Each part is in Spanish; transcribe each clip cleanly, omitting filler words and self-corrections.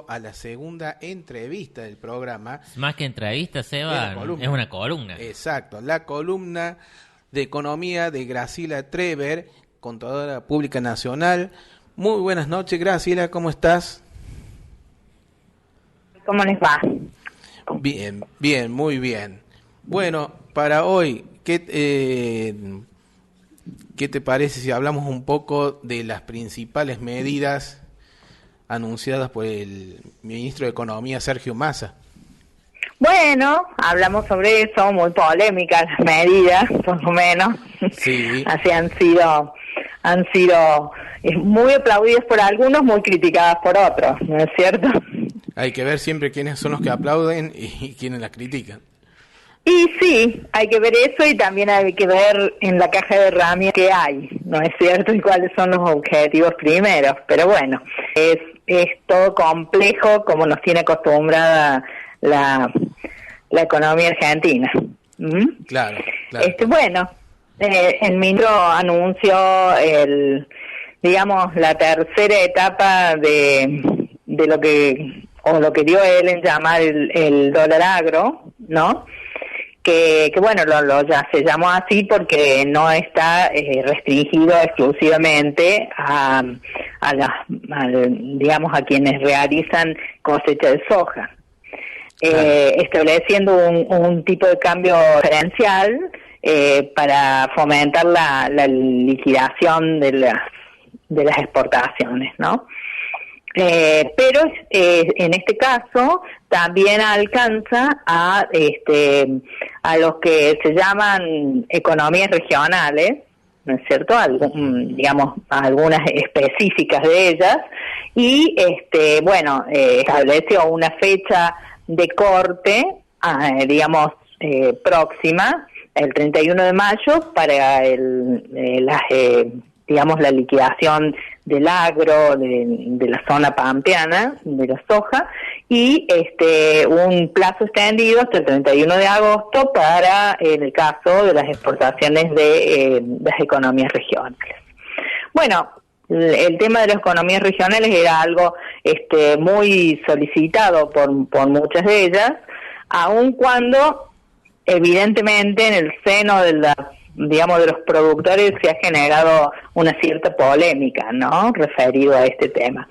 A la segunda entrevista del programa. Más que entrevista, Seba, es una columna. Exacto, la columna de economía de Graciela Treber, contadora pública nacional. Muy buenas noches, Graciela, ¿cómo estás? ¿Cómo les va? Bien, bien, muy bien. Bueno, para hoy, ¿qué te parece si hablamos un poco de las principales medidas anunciadas por el ministro de Economía, Sergio Massa? Bueno, hablamos sobre eso, muy polémicas las medidas, por lo menos. Sí. Así han sido muy aplaudidas por algunos, muy criticadas por otros, ¿no es cierto? Hay que ver siempre quiénes son los que aplauden y quiénes las critican. Y sí, hay que ver eso y también hay que ver en la caja de herramientas qué hay, ¿no es cierto? Y cuáles son los objetivos primeros. Pero bueno, es todo complejo como nos tiene acostumbrada la economía argentina. ¿Mm? Claro. Bueno, el ministro anunció la tercera etapa de lo que dio él en llamar el dólar agro, ¿no? Que bueno, ya se llamó así porque no está restringido exclusivamente a quienes realizan cosecha de soja, estableciendo un tipo de cambio diferencial para fomentar la liquidación de las exportaciones, ¿no? Pero en este caso también alcanza a los que se llaman economías regionales, ¿no es cierto? Algunas específicas de ellas, y estableció una fecha de corte, próxima, el 31 de mayo, para la liquidación del agro, de la zona pampeana, de la soja, y un plazo extendido hasta el 31 de agosto para el caso de las exportaciones de las economías regionales. Bueno, el tema de las economías regionales era algo muy solicitado por muchas de ellas, aun cuando evidentemente en el seno de los productores se ha generado una cierta polémica, ¿no? Referido a este tema.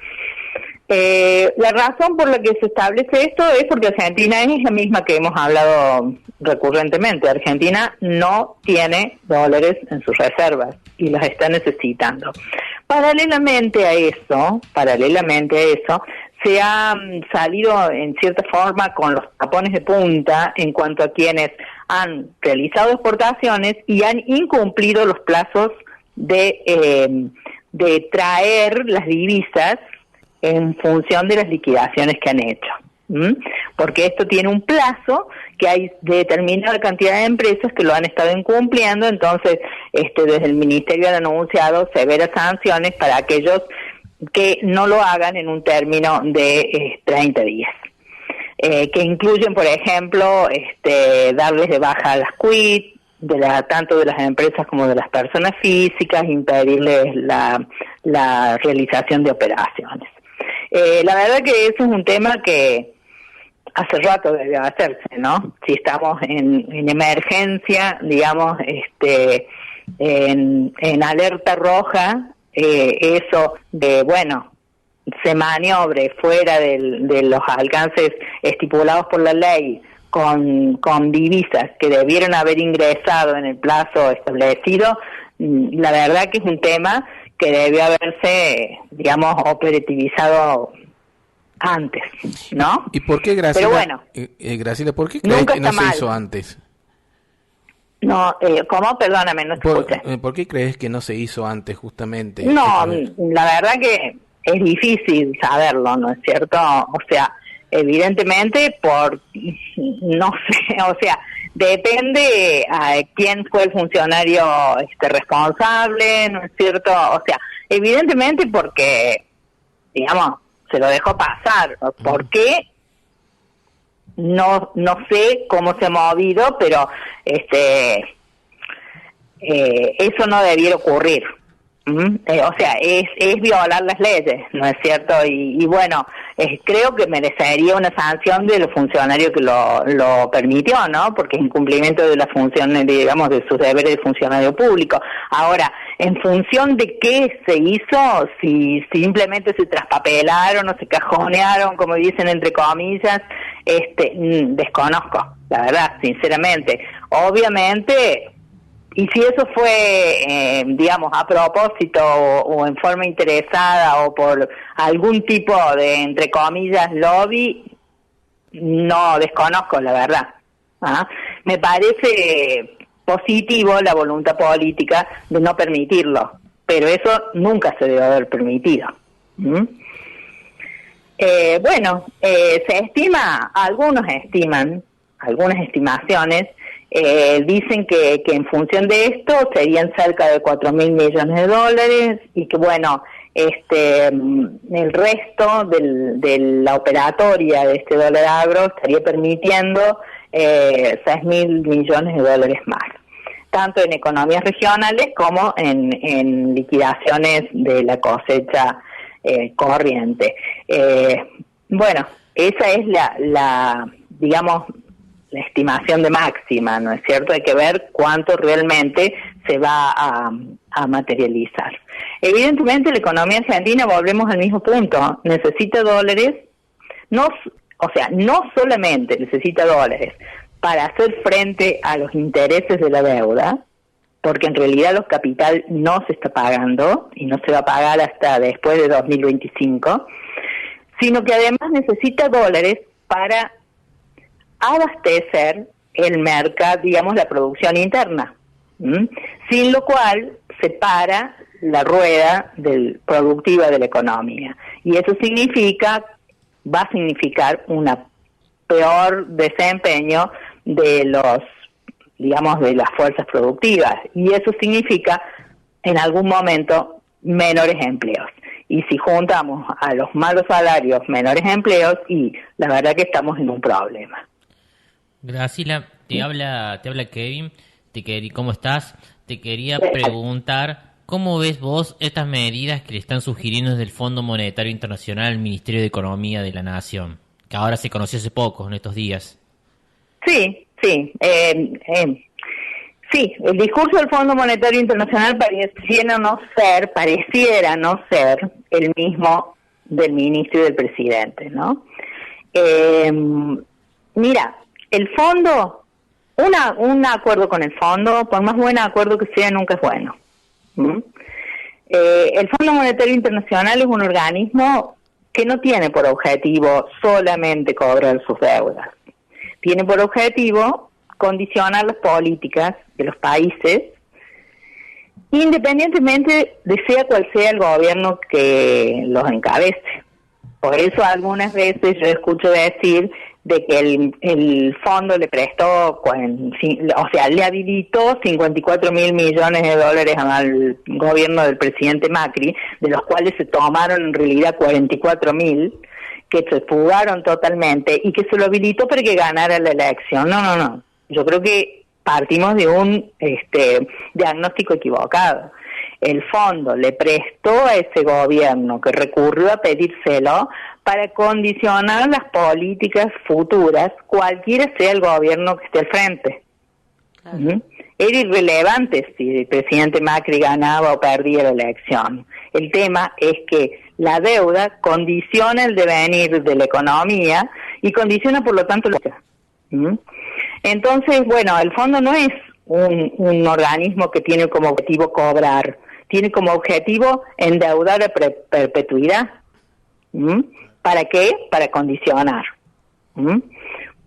La razón por la que se establece esto es porque Argentina es la misma que hemos hablado recurrentemente. Argentina no tiene dólares en sus reservas y los está necesitando. Paralelamente a eso, se ha salido en cierta forma con los tapones de punta en cuanto a quienes han realizado exportaciones y han incumplido los plazos de traer las divisas en función de las liquidaciones que han hecho. Porque esto tiene un plazo que hay determinada cantidad de empresas que lo han estado incumpliendo, entonces desde el Ministerio han anunciado severas sanciones para aquellos que no lo hagan en un término de 30 días. Que incluyen, por ejemplo, darles de baja a las quit, tanto de las empresas como de las personas físicas, impedirles la realización de operaciones. La verdad que eso es un tema que hace rato debe hacerse, ¿no? Si estamos en emergencia, digamos, en alerta roja, eso de, se maniobre fuera de los alcances estipulados por la ley con divisas que debieron haber ingresado en el plazo establecido, la verdad que es un tema que debió haberse, operativizado antes, ¿no? ¿Y por qué, Graciela? Pero bueno, Graciela, ¿por qué crees que no se hizo antes? No, ¿cómo? Perdóname, no te escuché. ¿Por qué crees que no se hizo antes, justamente? No, la verdad que es difícil saberlo, ¿no es cierto? O sea, evidentemente no sé, o sea, depende a quién fue el funcionario responsable, ¿no es cierto? O sea, evidentemente porque, se lo dejó pasar. ¿Por qué? No sé cómo se ha movido, pero eso no debiera ocurrir. O sea, es violar las leyes, ¿no es cierto? Y bueno, creo que merecería una sanción de los funcionarios que lo permitió, ¿no? Porque es incumplimiento de las funciones, digamos, de sus deberes de funcionario público. Ahora, en función de qué se hizo, si simplemente se traspapelaron o se cajonearon, como dicen entre comillas, desconozco, la verdad, sinceramente. Obviamente, y si eso fue, digamos, a propósito o en forma interesada o por algún tipo de, entre comillas, lobby, no desconozco, la verdad. ¿Ah? Me parece positivo la voluntad política de no permitirlo, pero eso nunca se debe haber permitido. Se estima, algunas estimaciones, dicen que en función de esto serían cerca de 4.000 millones de dólares y que bueno, el resto de la operatoria de este dólar agro estaría permitiendo 6.000 millones de dólares más, tanto en economías regionales como en liquidaciones de la cosecha corriente. Bueno, esa es la digamos, la estimación de máxima, ¿no es cierto? Hay que ver cuánto realmente se va a materializar. Evidentemente la economía argentina, volvemos al mismo punto, necesita dólares, no solamente necesita dólares para hacer frente a los intereses de la deuda, porque en realidad los capital no se está pagando y no se va a pagar hasta después de 2025, sino que además necesita dólares para abastecer el mercado, digamos, la producción interna, sin lo cual se para la rueda productiva de la economía. Y eso va a significar una peor desempeño de de las fuerzas productivas. Y eso significa, en algún momento, menores empleos. Y si juntamos a los malos salarios, menores empleos, y la verdad que estamos en un problema. Graciela, te habla Kevin. ¿Cómo estás? Te quería preguntar, ¿cómo ves vos estas medidas que le están sugiriendo desde el Fondo Monetario Internacional al Ministerio de Economía de la Nación, que ahora se conoció hace poco, en estos días? Sí. El discurso del Fondo Monetario Internacional pareciera no ser el mismo del ministro y del presidente, ¿no? Mira, el fondo, un acuerdo con el fondo, por más buen acuerdo que sea, nunca es bueno. El Fondo Monetario Internacional es un organismo que no tiene por objetivo solamente cobrar sus deudas. Tiene por objetivo condicionar las políticas de los países, independientemente de sea cual sea el gobierno que los encabece. Por eso algunas veces yo escucho decir de que el fondo le prestó, le habilitó 54.000 millones de dólares al gobierno del presidente Macri, de los cuales se tomaron en realidad 44.000, que se fugaron totalmente y que se lo habilitó para que ganara la elección. No. Yo creo que partimos de un diagnóstico equivocado. El fondo le prestó a ese gobierno que recurrió a pedírselo para condicionar las políticas futuras, cualquiera sea el gobierno que esté al frente. Claro. Era irrelevante si el presidente Macri ganaba o perdía la elección. El tema es que la deuda condiciona el devenir de la economía y condiciona, por lo tanto, Entonces, bueno, el fondo no es un organismo que tiene como objetivo cobrar, tiene como objetivo endeudar a perpetuidad. ¿Para qué? Para condicionar.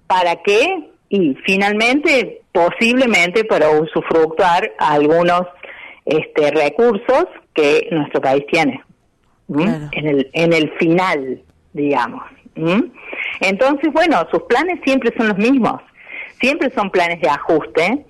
¿Para qué? Y finalmente, posiblemente para usufructuar algunos recursos que nuestro país tiene. Claro. En el final, digamos. Entonces, bueno, sus planes siempre son los mismos. Siempre son planes de ajuste,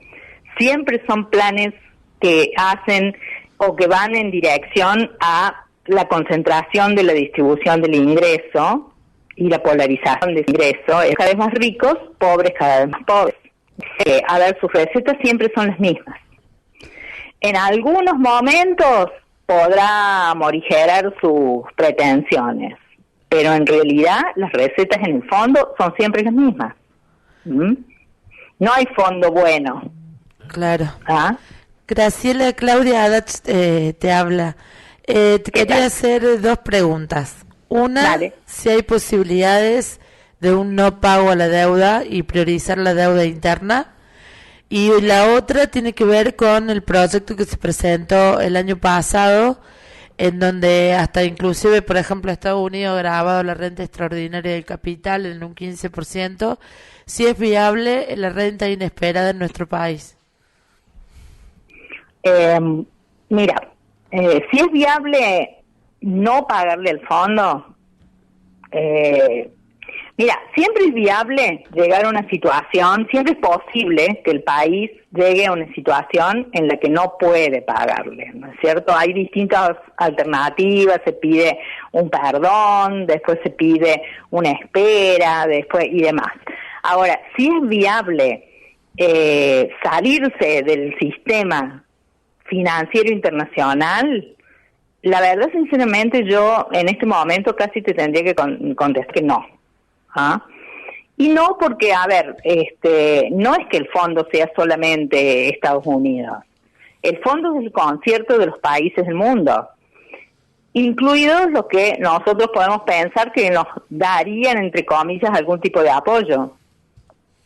siempre son planes que hacen o que van en dirección a la concentración de la distribución del ingreso y la polarización del ingreso, es cada vez más ricos, pobres cada vez más pobres. Sus recetas siempre son las mismas. En algunos momentos podrá morigerar sus pretensiones, pero en realidad las recetas en el fondo son siempre las mismas. No hay fondo bueno. Claro. ¿Ah? Graciela, Claudia Adach te habla. Te quería hacer 2 preguntas. Una, Dale. si hay posibilidades de un no pago a la deuda y priorizar la deuda interna. Y la otra tiene que ver con el proyecto que se presentó el año pasado, en donde hasta inclusive, por ejemplo, Estados Unidos ha grabado la renta extraordinaria del capital en un 15%, si es viable la renta inesperada en nuestro país. Mira, si es viable no pagarle al fondo, mira, siempre es viable llegar a una situación, siempre es posible que el país llegue a una situación en la que no puede pagarle, ¿no es cierto? Hay distintas alternativas, se pide un perdón, después se pide una espera, después y demás. Ahora, si es viable salirse del sistema financiero internacional, la verdad, sinceramente, yo en este momento casi te tendría que contestar que no. ¿Ah? Y no porque, a ver, no es que el fondo sea solamente Estados Unidos. El fondo es el concierto de los países del mundo, incluidos los que nosotros podemos pensar que nos darían, entre comillas, algún tipo de apoyo.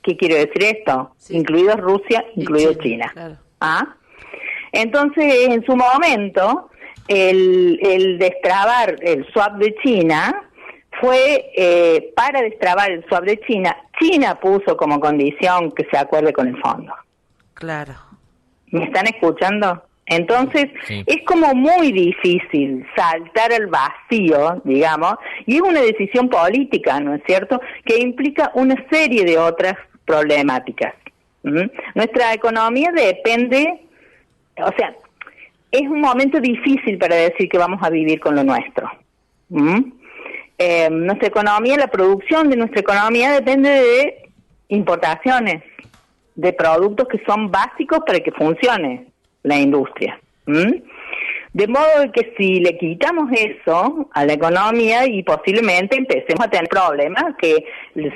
¿Qué quiere decir esto? Sí. Incluidos Rusia, incluido China. Claro. ¿Ah? Entonces, en su momento, el destrabar el swap de China fue para destrabar el swap de China. China puso como condición que se acuerde con el fondo. Claro. ¿Me están escuchando? Entonces, sí. Es como muy difícil saltar al vacío, digamos, y es una decisión política, ¿no es cierto?, que implica una serie de otras problemáticas. Nuestra economía depende, o sea, es un momento difícil para decir que vamos a vivir con lo nuestro. Nuestra economía, la producción de nuestra economía depende de importaciones, de productos que son básicos para que funcione la industria. De modo que si le quitamos eso a la economía y posiblemente empecemos a tener problemas que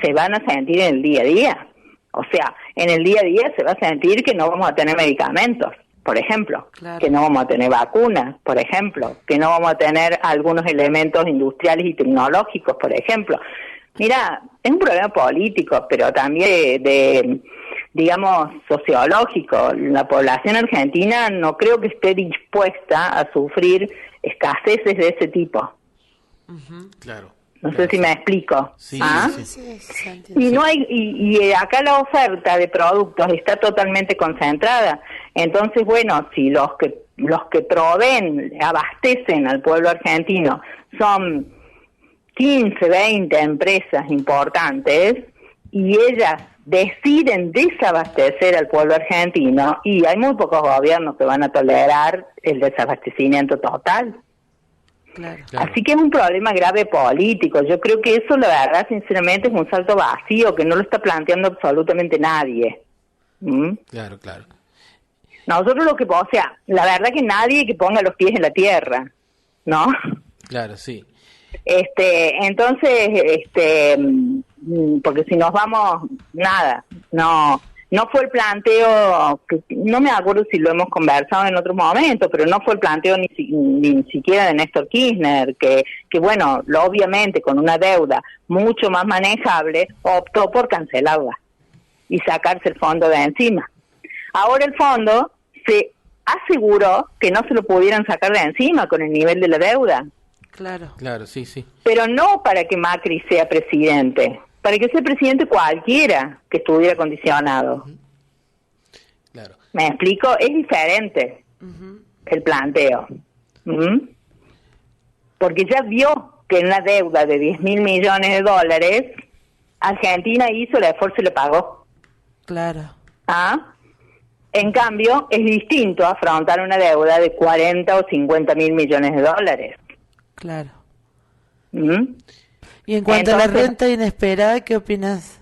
se van a sentir en el día a día. O sea, en el día a día se va a sentir que no vamos a tener medicamentos, por ejemplo, claro, que no vamos a tener vacunas, por ejemplo, que no vamos a tener algunos elementos industriales y tecnológicos, por ejemplo. Mira, es un problema político, pero también de digamos, sociológico. La población argentina no creo que esté dispuesta a sufrir escaseces de ese tipo. Claro. No sé si me explico. Sí, ¿Ah? sí. Y no hay y acá la oferta de productos está totalmente concentrada. Entonces, bueno, si los que proveen, abastecen al pueblo argentino son 15, 20 empresas importantes y ellas deciden desabastecer al pueblo argentino, y hay muy pocos gobiernos que van a tolerar el desabastecimiento total. Claro. Así que es un problema grave político. Yo creo que eso, la verdad, sinceramente, es un salto vacío que no lo está planteando absolutamente nadie. Claro, claro. Nosotros o sea, la verdad que nadie que ponga los pies en la tierra, ¿no? Claro, sí. Entonces, porque si nos vamos, nada, no fue el planteo, que no me acuerdo si lo hemos conversado en otros momentos, pero no fue el planteo ni siquiera de Néstor Kirchner, que bueno, obviamente con una deuda mucho más manejable, optó por cancelarla y sacarse el fondo de encima. Ahora el fondo se aseguró que no se lo pudieran sacar de encima con el nivel de la deuda. Claro, sí. Pero no para que Macri sea presidente, para que sea presidente cualquiera que estuviera condicionado. Claro. ¿Me explico? Es diferente el planteo. Porque ya vio que en la deuda de 10.000 millones de dólares, Argentina hizo el esfuerzo y le pagó. Claro. ¿Ah? En cambio, es distinto afrontar una deuda de 40 o 50.000 millones de dólares. Claro. Y en cuanto a la renta inesperada, ¿qué opinas?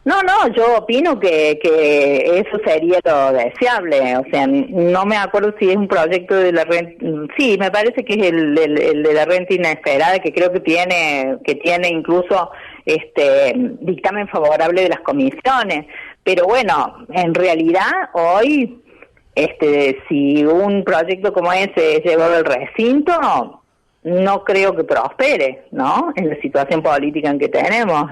No, yo opino que eso sería lo deseable. O sea, no me acuerdo si es un proyecto de la renta. Sí, me parece que es el de la renta inesperada, que creo que tiene incluso dictamen favorable de las comisiones. Pero bueno, en realidad hoy, si un proyecto como ese es llevado al recinto, no creo que prospere, ¿no? En la situación política en que tenemos.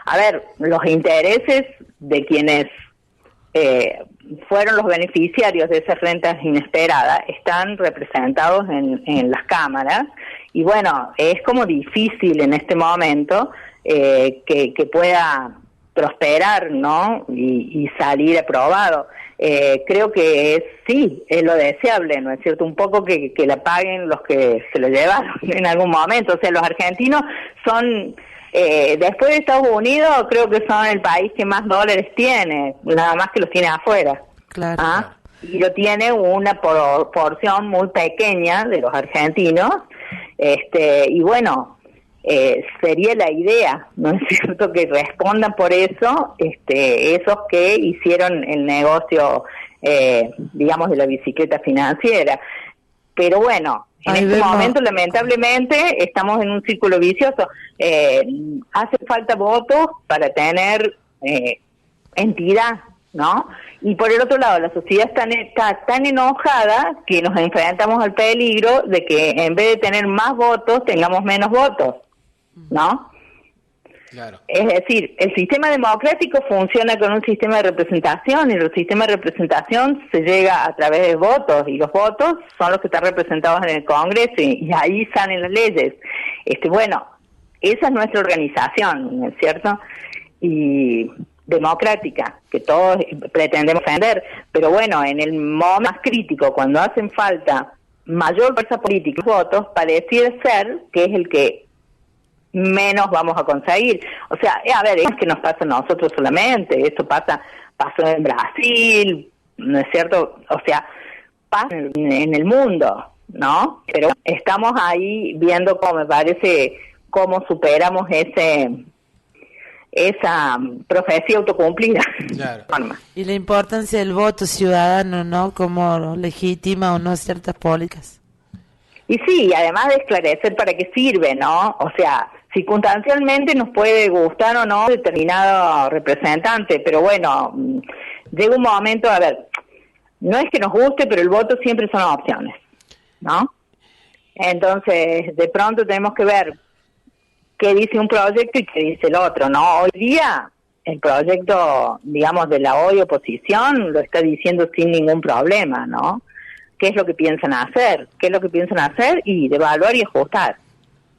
A ver, los intereses de quienes fueron los beneficiarios de esas rentas inesperadas están representados en las cámaras, y bueno, es como difícil en este momento que pueda prosperar, ¿no? Y salir aprobado. Creo que sí, es lo deseable, ¿no es cierto? Un poco que la paguen los que se lo llevaron en algún momento. O sea, los argentinos son... después de Estados Unidos, creo que son el país que más dólares tiene, nada más que los tiene afuera. Claro. ¿Ah? Y lo tiene una porción muy pequeña de los argentinos, y bueno, sería la idea, ¿no es cierto?, que respondan por eso, esos que hicieron el negocio, digamos, de la bicicleta financiera. Pero bueno, en este momento, lamentablemente, estamos en un círculo vicioso. Hace falta votos para tener entidad, ¿no? Y por el otro lado, la sociedad está tan enojada que nos enfrentamos al peligro de que en vez de tener más votos, tengamos menos votos, ¿no? Claro. Es decir, el sistema democrático funciona con un sistema de representación, y el sistema de representación se llega a través de votos, y los votos son los que están representados en el Congreso, y ahí salen las leyes. Bueno, esa es nuestra organización, ¿no es cierto? Y democrática, que todos pretendemos defender, pero bueno, en el momento más crítico, cuando hacen falta mayor fuerza política y votos, pareciera ser que es el que menos vamos a conseguir. O sea, a ver, es que nos pasa a nosotros solamente, esto pasó en Brasil, ¿no es cierto? O sea, pasa en el mundo, ¿no? Pero estamos ahí viendo cómo, me parece, cómo superamos esa profecía autocumplida. Claro. Y la importancia del voto ciudadano, ¿no? Como legitima o no ciertas políticas. Y sí, además de esclarecer para qué sirve, ¿no? O sea, circunstancialmente nos puede gustar o no determinado representante, pero bueno, llega un momento, a ver, no es que nos guste, pero el voto siempre son opciones, ¿no? Entonces, de pronto tenemos que ver qué dice un proyecto y qué dice el otro, ¿no? Hoy día, el proyecto, digamos, de la hoy oposición lo está diciendo sin ningún problema, ¿no? ¿Qué es lo que piensan hacer? ¿Qué es lo que piensan hacer? Y devaluar y ajustar.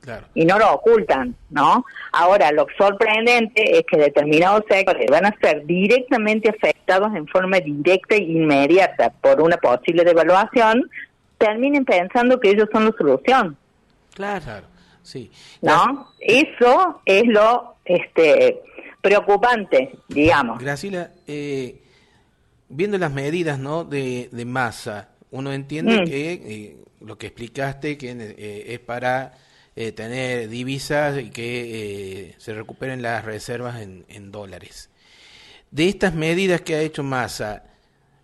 Claro. Y no lo ocultan, ¿no? Ahora, lo sorprendente es que determinados sectores van a ser directamente afectados en forma directa e inmediata por una posible devaluación, terminen pensando que ellos son la solución. Claro, sí. ¿No? Eso es lo preocupante, digamos. Graciela, viendo las medidas, ¿no?, de Massa, uno entiende que lo que explicaste, que es para tener divisas y que se recuperen las reservas en dólares. De estas medidas que ha hecho Massa,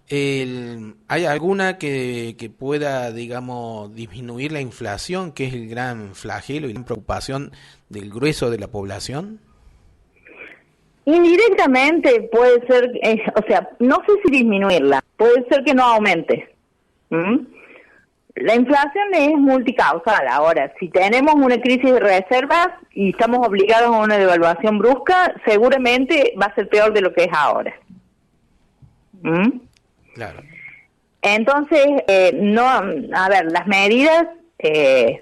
¿hay alguna que pueda, digamos, disminuir la inflación, que es el gran flagelo y la preocupación del grueso de la población? Indirectamente puede ser, o sea, no sé si disminuirla, puede ser que no aumente. La inflación es multicausal. Ahora, si tenemos una crisis de reservas y estamos obligados a una devaluación brusca, seguramente va a ser peor de lo que es ahora. Claro. Entonces, no, a ver, las medidas, en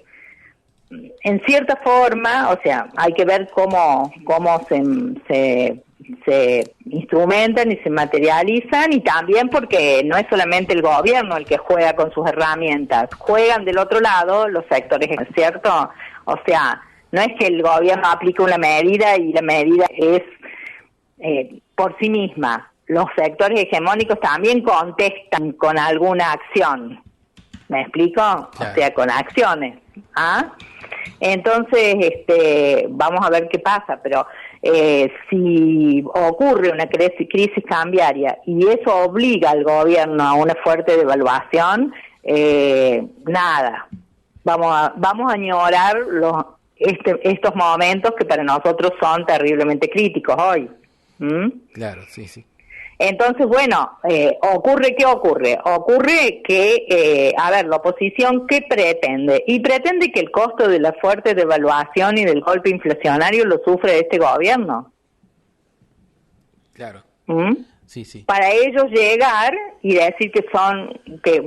cierta forma, o sea, hay que ver cómo se instrumentan y se materializan, y también porque no es solamente el gobierno el que juega con sus herramientas, juegan del otro lado los sectores, ¿cierto? O sea, no es que el gobierno aplique una medida y la medida es por sí misma. Los sectores hegemónicos también contestan con alguna acción, ¿Me explico? Claro. O sea, con acciones. ¿Ah? Entonces, vamos a ver qué pasa, pero si ocurre una crisis cambiaria y eso obliga al gobierno a una fuerte devaluación, nada, vamos a añorar estos momentos que para nosotros son terriblemente críticos hoy. Claro, sí, sí. Entonces, bueno, ocurre que, la oposición, ¿qué pretende? Y pretende que el costo de la fuerte devaluación y del golpe inflacionario lo sufre este gobierno. Claro. Sí, sí. Para ellos llegar y decir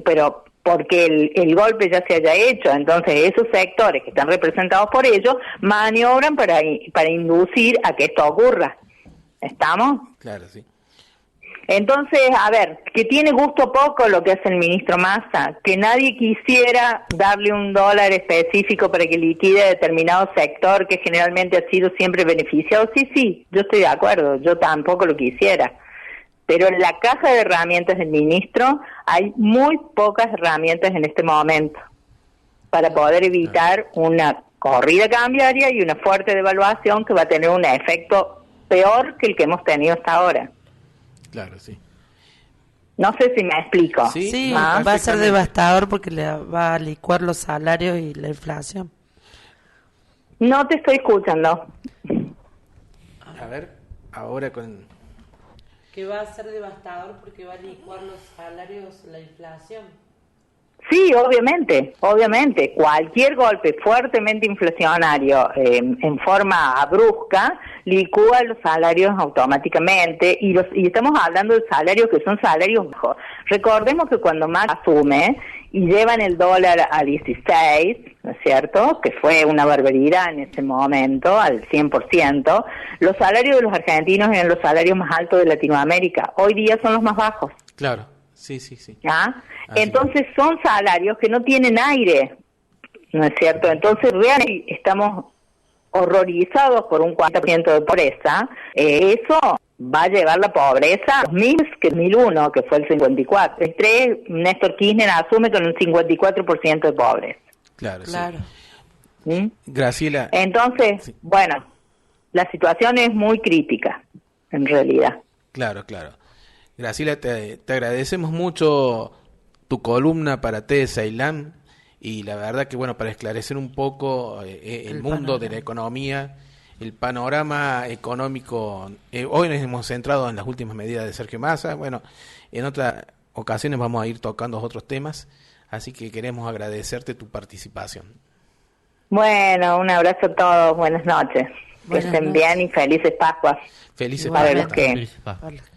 pero porque el golpe ya se haya hecho, entonces esos sectores que están representados por ellos maniobran para inducir a que esto ocurra. ¿Estamos? Claro, sí. Entonces, que tiene gusto poco lo que hace el ministro Massa, que nadie quisiera darle $1 específico para que liquide determinado sector que generalmente ha sido siempre beneficiado. Sí, yo estoy de acuerdo, yo tampoco lo quisiera. Pero en la caja de herramientas del ministro hay muy pocas herramientas en este momento para poder evitar una corrida cambiaria y una fuerte devaluación que va a tener un efecto peor que el que hemos tenido hasta ahora. Claro, sí. No sé si me explico. Sí, va a ser devastador porque le va a licuar los salarios y la inflación. No te estoy escuchando. A ver, ahora con... Que va a ser devastador porque va a licuar los salarios, la inflación. Sí, obviamente. Cualquier golpe fuertemente inflacionario en forma brusca licúa los salarios automáticamente y estamos hablando de salarios que son salarios bajos. Recordemos que cuando Macri asume y llevan el dólar a 16, ¿no es cierto?, que fue una barbaridad en ese momento, al 100%, los salarios de los argentinos eran los salarios más altos de Latinoamérica. Hoy día son los más bajos. Claro. Sí. ¿Ah? Entonces son salarios que no tienen aire, ¿no es cierto? Entonces realmente estamos horrorizados por un 40% de pobreza. Eso va a llevar la pobreza a los mismos que 2001, que fue el 54. Néstor Kirchner asume con un 54% de pobres. Claro. ¿Mm? Graciela. Entonces, sí. Bueno, la situación es muy crítica, en realidad. Claro. Graciela, te agradecemos mucho tu columna para T de Ceilán y la verdad que, bueno, para esclarecer un poco el mundo de la economía, el panorama económico, hoy nos hemos centrado en las últimas medidas de Sergio Massa, bueno, en otras ocasiones vamos a ir tocando otros temas, así que queremos agradecerte tu participación. Bueno, un abrazo a todos, buenas noches. Que estén bien y felices Pascuas. Felices Para Pascuas. los que... Felices Pascuas.